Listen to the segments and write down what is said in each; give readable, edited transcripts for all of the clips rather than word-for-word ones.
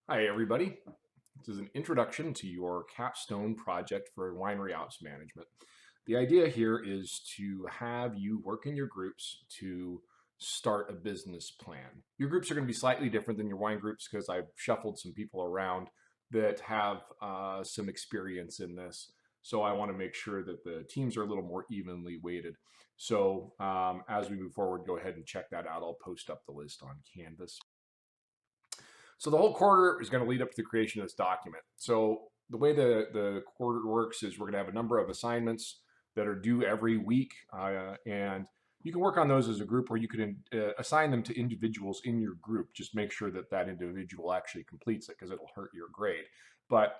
Hi, everybody. This is an introduction to your Capstone Project for winery ops management. The idea here is to have you work in your groups to start a business plan. Your groups are going to be slightly different than your wine groups because I've shuffled some people around that have some experience in this. So I want to make sure that the teams are a little more evenly weighted. So as we move forward, go ahead and check that out. I'll post up the list on Canvas. So the whole quarter is going to lead up to the creation of this document. So the way the quarter works is we're going to have a number of assignments that are due every week. And you can work on those as a group, or you can assign them to individuals in your group. Just make sure that that individual actually completes it because it'll hurt your grade. But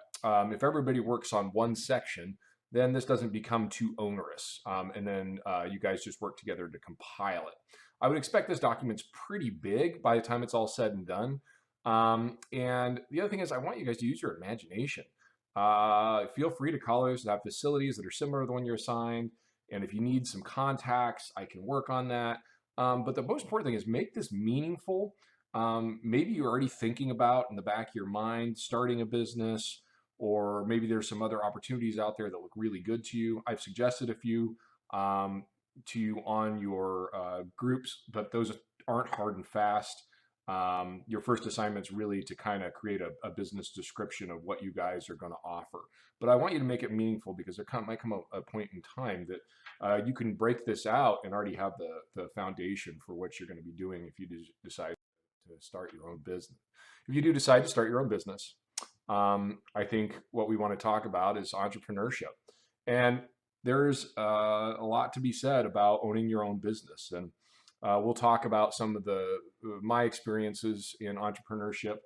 if everybody works on one section, then this doesn't become too onerous. And then you guys just work together to compile it. I would expect this document's pretty big by the time it's all said and done. And the other thing is I want you guys to use your imagination. Feel free to call us that have facilities that are similar to the one you're assigned. And if you need some contacts, I can work on that. But the most important thing is make this meaningful. Maybe you're already thinking about in the back of your mind starting a business, or maybe there's some other opportunities out there that look really good to you. I've suggested a few to you on your groups, but those aren't hard and fast. Your first assignment is really to kind of create a business description of what you guys are going to offer. But I want you to make it meaningful because might come a point in time that you can break this out and already have the foundation for what you're going to be doing if you decide to start your own business. If you do decide to start your own business, I think what we want to talk about is entrepreneurship. And there's a lot to be said about owning your own business. And we'll talk about some of my experiences in entrepreneurship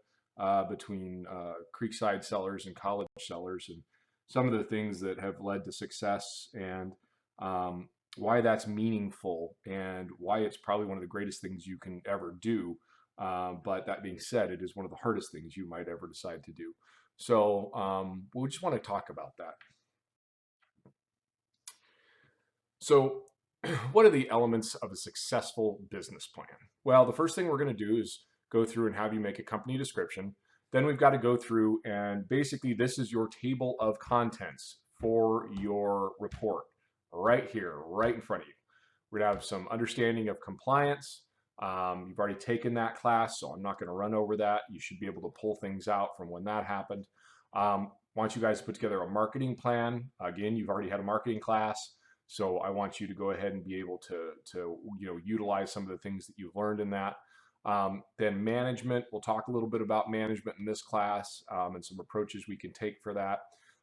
between Creekside sellers and college sellers, and some of the things that have led to success, and why that's meaningful, and why it's probably one of the greatest things you can ever do. But that being said, it is one of the hardest things you might ever decide to do. So we just want to talk about that. So what are the elements of a successful business plan? Well, the first thing we're going to do is go through and have you make a company description. Then we've got to go through and basically this is your table of contents for your report right here, right in front of you. We're going to have some understanding of compliance. You've already taken that class, so I'm not going to run over that. You should be able to pull things out from when that happened. Want you guys to put together a marketing plan. Again, you've already had a marketing class. So I want you to go ahead and be able to utilize some of the things that you've learned in that. Then management, we'll talk a little bit about management in this class and some approaches we can take for that.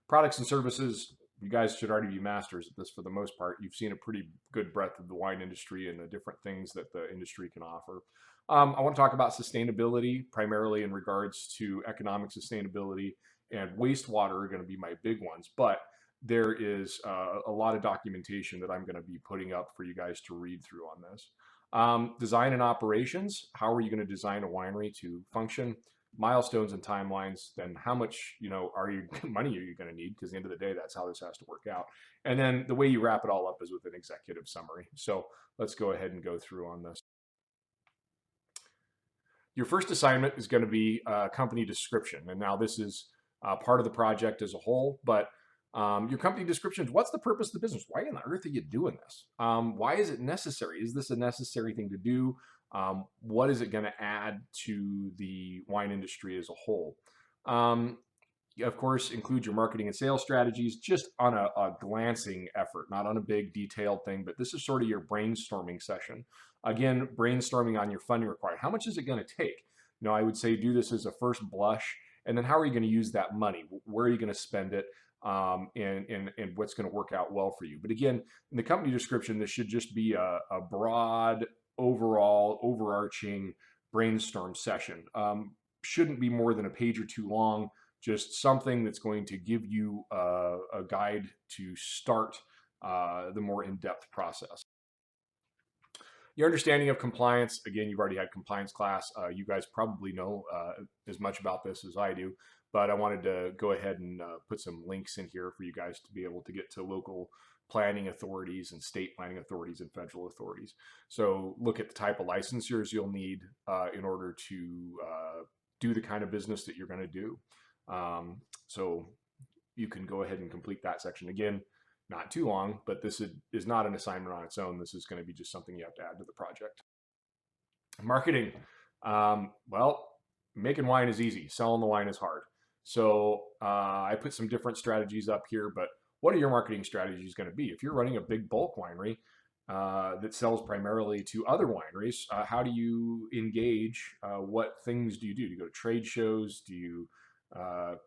Products and services, you guys should already be masters at this for the most part. You've seen a pretty good breadth of the wine industry and the different things that the industry can offer. I want to talk about sustainability, primarily in regards to economic sustainability, and wastewater are going to be my big ones. But there is a lot of documentation that I'm going to be putting up for you guys to read through on this. Design and operations, how are you going to design a winery to function? Milestones and timelines, then how much money are you going to need? Because at the end of the day, that's how this has to work out. And then the way you wrap it all up is with an executive summary. So let's go ahead and go through on this. Your first assignment is going to be a company description. And now this is part of the project as a whole, but your company description is what's the purpose of the business? Why on earth are you doing this? Why is it necessary? Is this a necessary thing to do? What is it going to add to the wine industry as a whole? Of course, include your marketing and sales strategies just on a glancing effort, not on a big detailed thing, but this is sort of your brainstorming session. Again, brainstorming on your funding required. How much is it going to take? I would say do this as a first blush, and then how are you going to use that money? Where are you going to spend it? And what's going to work out well for you. But again, in the company description, this should just be a broad, overall, overarching brainstorm session. Shouldn't be more than a page or two long, just something that's going to give you a guide to start the more in-depth process. Your understanding of compliance, again, you've already had compliance class. You guys probably know as much about this as I do, but I wanted to go ahead and put some links in here for you guys to be able to get to local planning authorities and state planning authorities and federal authorities. So look at the type of licensures you'll need in order to do the kind of business that you're going to do. So you can go ahead and complete that section. Again, not too long, but this is not an assignment on its own. This is going to be just something you have to add to the project. Marketing. Well, making wine is easy. Selling the wine is hard. So I put some different strategies up here, but what are your marketing strategies going to be? If you're running a big bulk winery that sells primarily to other wineries, how do you engage? What things do you do? Do you go to trade shows? Do you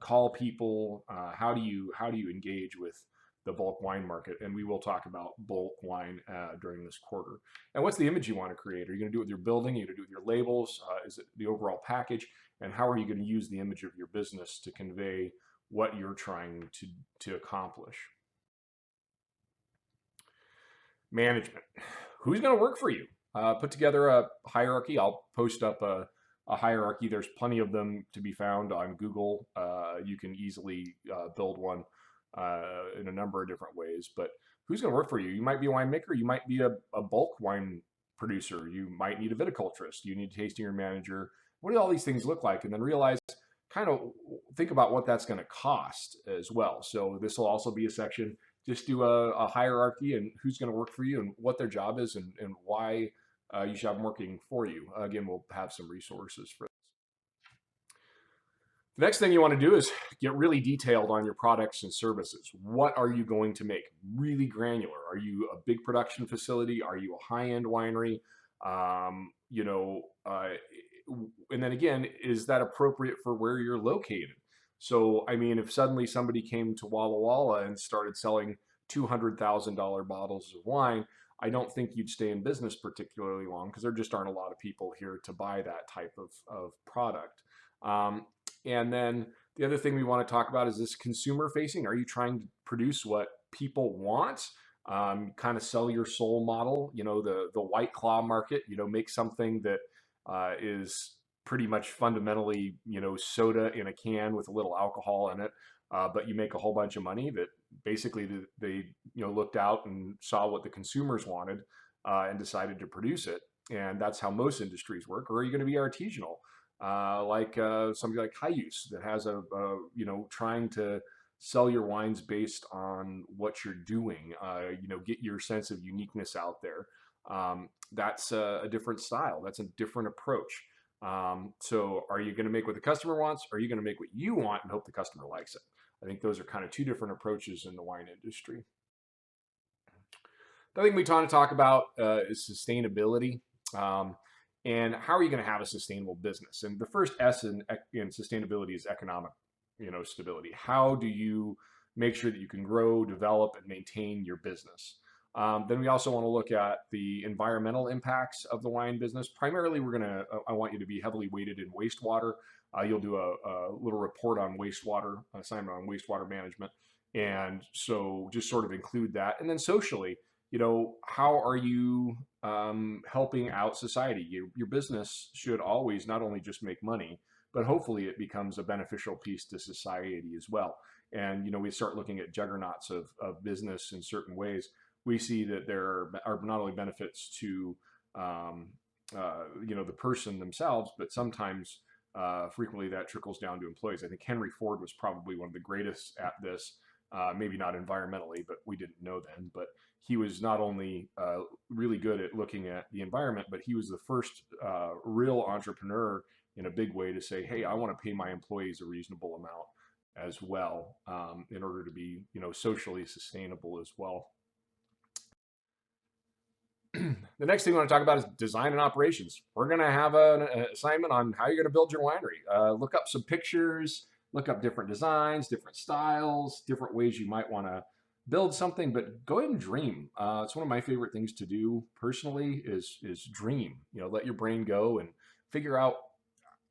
call people? How do you engage with the bulk wine market? And we will talk about bulk wine during this quarter. And what's the image you want to create? Are you going to do it with your building? Are you going to do it with your labels? Is it the overall package? And how are you going to use the image of your business to convey what you're trying to accomplish? Management. Who's going to work for you? Put together a hierarchy. I'll post up a hierarchy. There's plenty of them to be found on Google. You can easily build one in a number of different ways. But who's going to work for you? You might be a winemaker. You might be a bulk wine producer. You might need a viticulturist. You need a tasting room manager. What do all these things look like? And then realize, kind of think about what that's going to cost as well. So this will also be a section. Just do a hierarchy and who's going to work for you and what their job is and why you should have them working for you. Again, we'll have some resources for this. The next thing you want to do is get really detailed on your products and services. What are you going to make? Really granular. Are you a big production facility? Are you a high-end winery? And then again, is that appropriate for where you're located? So, I mean, if suddenly somebody came to Walla Walla and started selling $200,000 bottles of wine, I don't think you'd stay in business particularly long because there just aren't a lot of people here to buy that type of product. And then the other thing we want to talk about is this consumer facing. Are you trying to produce what people want? Kind of sell your soul model, the White Claw market, make something that is pretty much fundamentally, soda in a can with a little alcohol in it. But you make a whole bunch of money that basically they looked out and saw what the consumers wanted and decided to produce it. And that's how most industries work. Or are you going to be artisanal? Like somebody like Hayus that has trying to sell your wines based on what you're doing, get your sense of uniqueness out there. That's a different style. That's a different approach. So are you going to make what the customer wants? Or are you going to make what you want and hope the customer likes it? I think those are kind of two different approaches in the wine industry. The other thing we want to talk about is sustainability. And how are you going to have a sustainable business? And the first S in sustainability is economic, stability. How do you make sure that you can grow, develop, and maintain your business? Then we also want to look at the environmental impacts of the wine business. Primarily, I want you to be heavily weighted in wastewater. You'll do a little report on wastewater, assignment on wastewater management. And so just sort of include that. And then socially, how are you helping out society? Your business should always not only just make money, but hopefully it becomes a beneficial piece to society as well. And, we start looking at juggernauts of business in certain ways. We see that there are not only benefits to, the person themselves, but sometimes frequently that trickles down to employees. I think Henry Ford was probably one of the greatest at this, maybe not environmentally, but we didn't know then. But he was not only really good at looking at the environment, but he was the first real entrepreneur in a big way to say, hey, I want to pay my employees a reasonable amount as well in order to be, socially sustainable as well. The next thing we want to talk about is design and operations. We're going to have an assignment on how you're going to build your winery. Look up some pictures, look up different designs, different styles, different ways you might want to build something, but go ahead and dream. It's one of my favorite things to do personally is dream. Let your brain go and figure out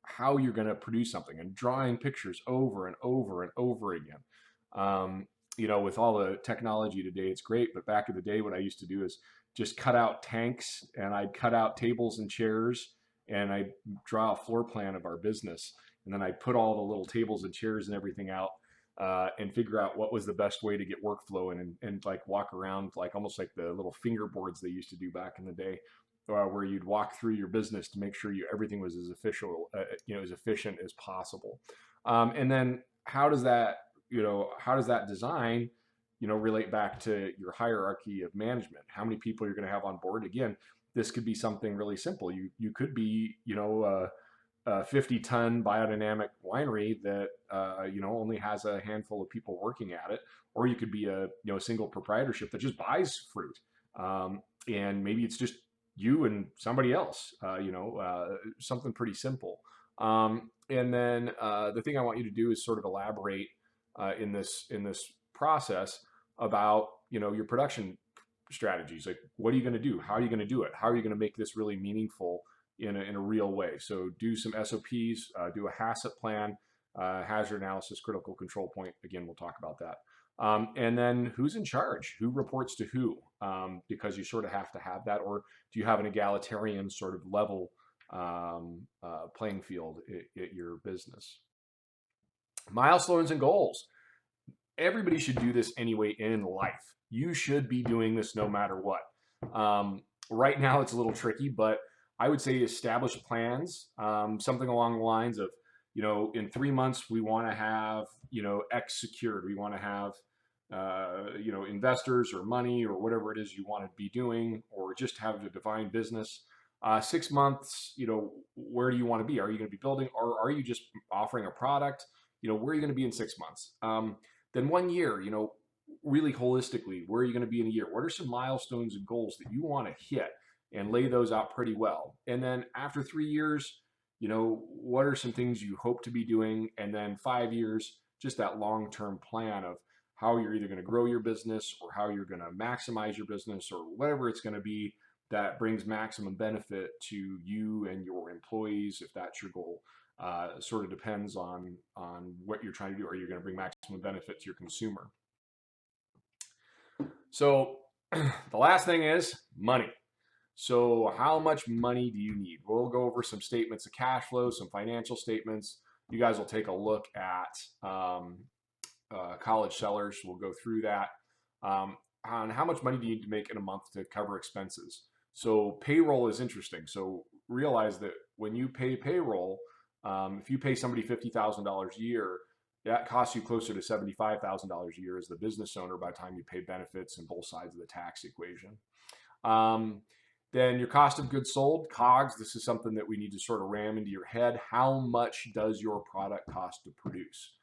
how you're going to produce something and drawing pictures over and over and over again. With all the technology today, it's great, but back in the day, what I used to do is just cut out tanks and I'd cut out tables and chairs and I'd draw a floor plan of our business. And then I'd put all the little tables and chairs and everything out and figure out what was the best way to get workflow and like walk around like almost like the little fingerboards they used to do back in the day where you'd walk through your business to make sure everything was as as efficient as possible. And then how does that design, relate back to your hierarchy of management? How many people you're going to have on board? Again, this could be something really simple. You could be, a 50-ton biodynamic winery that only has a handful of people working at it, or you could be a single proprietorship that just buys fruit, and maybe it's just you and somebody else, something pretty simple. And then the thing I want you to do is sort of elaborate in this process about your production strategies. Like, what are you going to do? How are you going to do it? How are you going to make this really meaningful in a real way? So do some SOPs, do a HACCP plan, hazard analysis, critical control point. Again, we'll talk about that. And then who's in charge? Who reports to who? Because you sort of have to have that, or do you have an egalitarian sort of level playing field at your business? Milestones and goals. Everybody should do this anyway in life. You should be doing this no matter what. Right now it's a little tricky, but I would say establish plans, something along the lines of, in 3 months we want to have, X secured. We want to have, investors or money or whatever it is you want to be doing, or just have a defined business. 6 months, where do you want to be? Are you going to be building, or are you just offering a product? Where are you going to be in 6 months? Then 1 year, really holistically, where are you going to be in a year? What are some milestones and goals that you want to hit, and lay those out pretty well? And then after 3 years, what are some things you hope to be doing? And then 5 years, just that long-term plan of how you're either going to grow your business, or how you're going to maximize your business, or whatever it's going to be that brings maximum benefit to you and your employees, if that's your goal. Sort of depends on what you're trying to do. Are you going to bring maximum benefit to your consumer? So the last thing is money. So how much money do you need? We'll go over some statements of cash flow, some financial statements. You guys will take a look at college sellers. We'll go through that. On how much money do you need to make in a month to cover expenses? So payroll is interesting. So realize that when you pay payroll, if you pay somebody $50,000 a year, that costs you closer to $75,000 a year as the business owner by the time you pay benefits and both sides of the tax equation. Then your cost of goods sold, COGS, this is something that we need to sort of ram into your head. How much does your product cost to produce?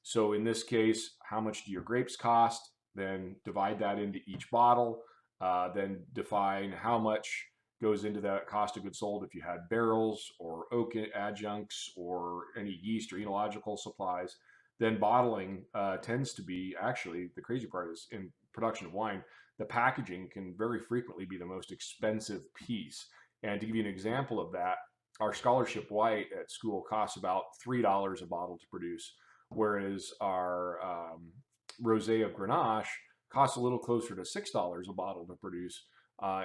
So in this case, how much do your grapes cost? Then divide that into each bottle. Then define how much goes into that cost of goods sold if you had barrels or oak adjuncts or any yeast or enological supplies. Then bottling tends to be, actually, the crazy part is in production of wine, the packaging can very frequently be the most expensive piece. And to give you an example of that, our scholarship white at school costs about $3 a bottle to produce, whereas our rosé of Grenache costs a little closer to $6 a bottle to produce,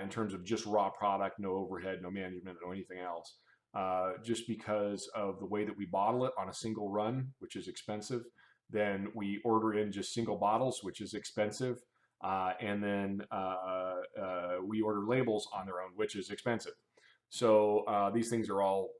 in terms of just raw product, no overhead, no management, no anything else. Just because of the way that we bottle it on a single run, which is expensive. Then we order in just single bottles, which is expensive. And then we order labels on their own, which is expensive. So these things are all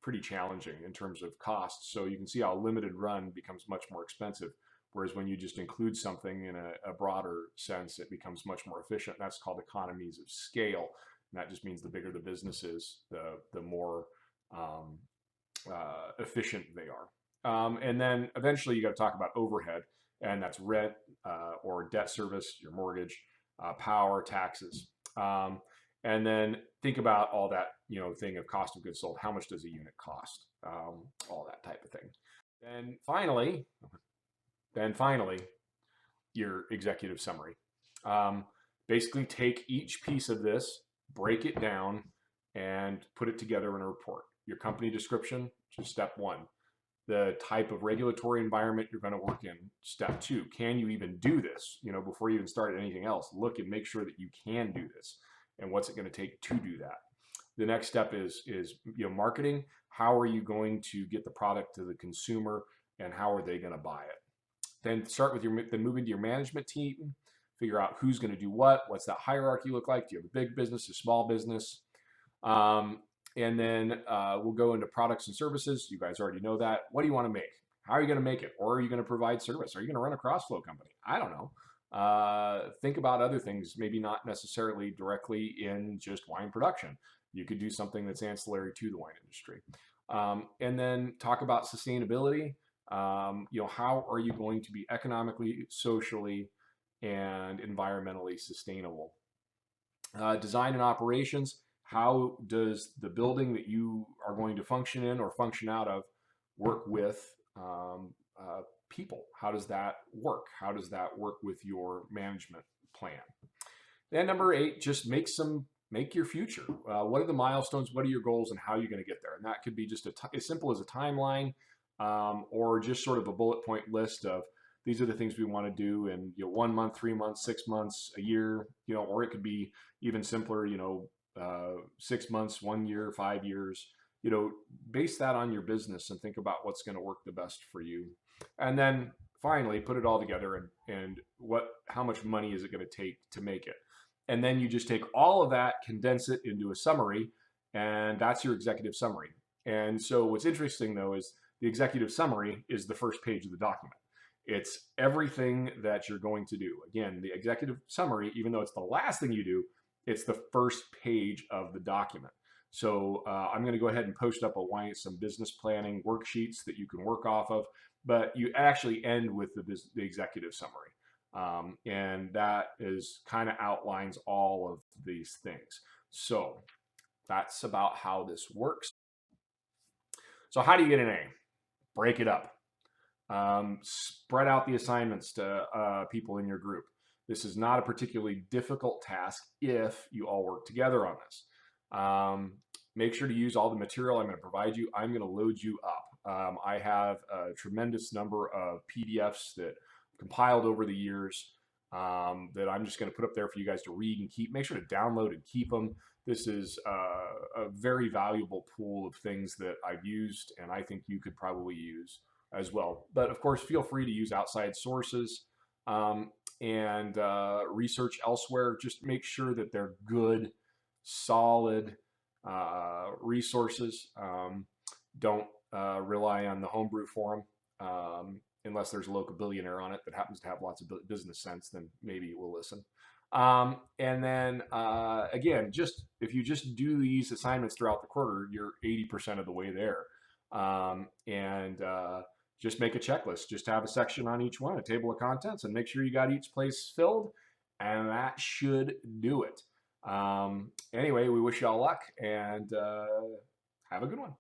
pretty challenging in terms of costs. So you can see how a limited run becomes much more expensive. Whereas when you just include something in a broader sense, it becomes much more efficient. And that's called economies of scale. And that just means the bigger the business is, the more efficient they are. And then eventually you got to talk about overhead, and that's rent or debt service, your mortgage, power, taxes. And then think about all that, thing of cost of goods sold. How much does a unit cost? All that type of thing. Then finally, your executive summary. Basically take each piece of this, break it down, and put it together in a report. Your company description, which is step 1. The type of regulatory environment you're going to work in, step 2. Can you even do this? Before you even start anything else, look and make sure that you can do this. And what's it going to take to do that? The next step is marketing. How are you going to get the product to the consumer, and how are they going to buy it? Then move into your management team. figure out who's going to do what. What's that hierarchy look like? Do you have a big business, a small business? Um, and then we'll go into products and services. You guys already know that. What do you want to make? How are you going to make it? Or are you going to provide service? Are you going to run a cross-flow company? I don't know. Think about other things, maybe not necessarily directly in just wine production. You could do something that's ancillary to the wine industry. And then talk about sustainability. How are you going to be economically, socially, and environmentally sustainable? Design and operations. How does the building that you are going to function in or function out of work with people? How does that work? How does that work with your management plan? And number 8, just make your future. What are the milestones? What are your goals, and how are you going to get there? And that could be just as simple as a timeline, or just sort of a bullet point list of these are the things we want to do in 1 month, 3 months, 6 months, a year, or it could be even simpler, 6 months, 1 year, 5 years. Base that on your business and think about what's going to work the best for you. And then finally, put it all together and how much money is it going to take to make it? And then you just take all of that, condense it into a summary, and that's your executive summary. And so what's interesting though is the executive summary is the first page of the document. It's everything that you're going to do. Again, the executive summary, even though it's the last thing you do, it's the first page of the document. So I'm going to go ahead and post up some business planning worksheets that you can work off of, but you actually end with the executive summary. And that is kind of outlines all of these things. So that's about how this works. So how do you get an A? Break it up. Spread out the assignments to people in your group. This is not a particularly difficult task if you all work together on this. Make sure to use all the material I'm going to provide you. I'm going to load you up. I have a tremendous number of PDFs that compiled over the years that I'm just going to put up there for you guys to read and keep. Make sure to download and keep them. This is a very valuable pool of things that I've used, and I think you could probably use as well. But of course, feel free to use outside sources and research elsewhere. Just make sure that they're good, solid resources. Don't rely on the homebrew forum. Unless there's a local billionaire on it that happens to have lots of business sense, then maybe we'll listen. And then again, if you just do these assignments throughout the quarter, you're 80% of the way there. Just make a checklist. Just have a section on each one, a table of contents, and make sure you got each place filled, and that should do it. Anyway, we wish you all luck, and have a good one.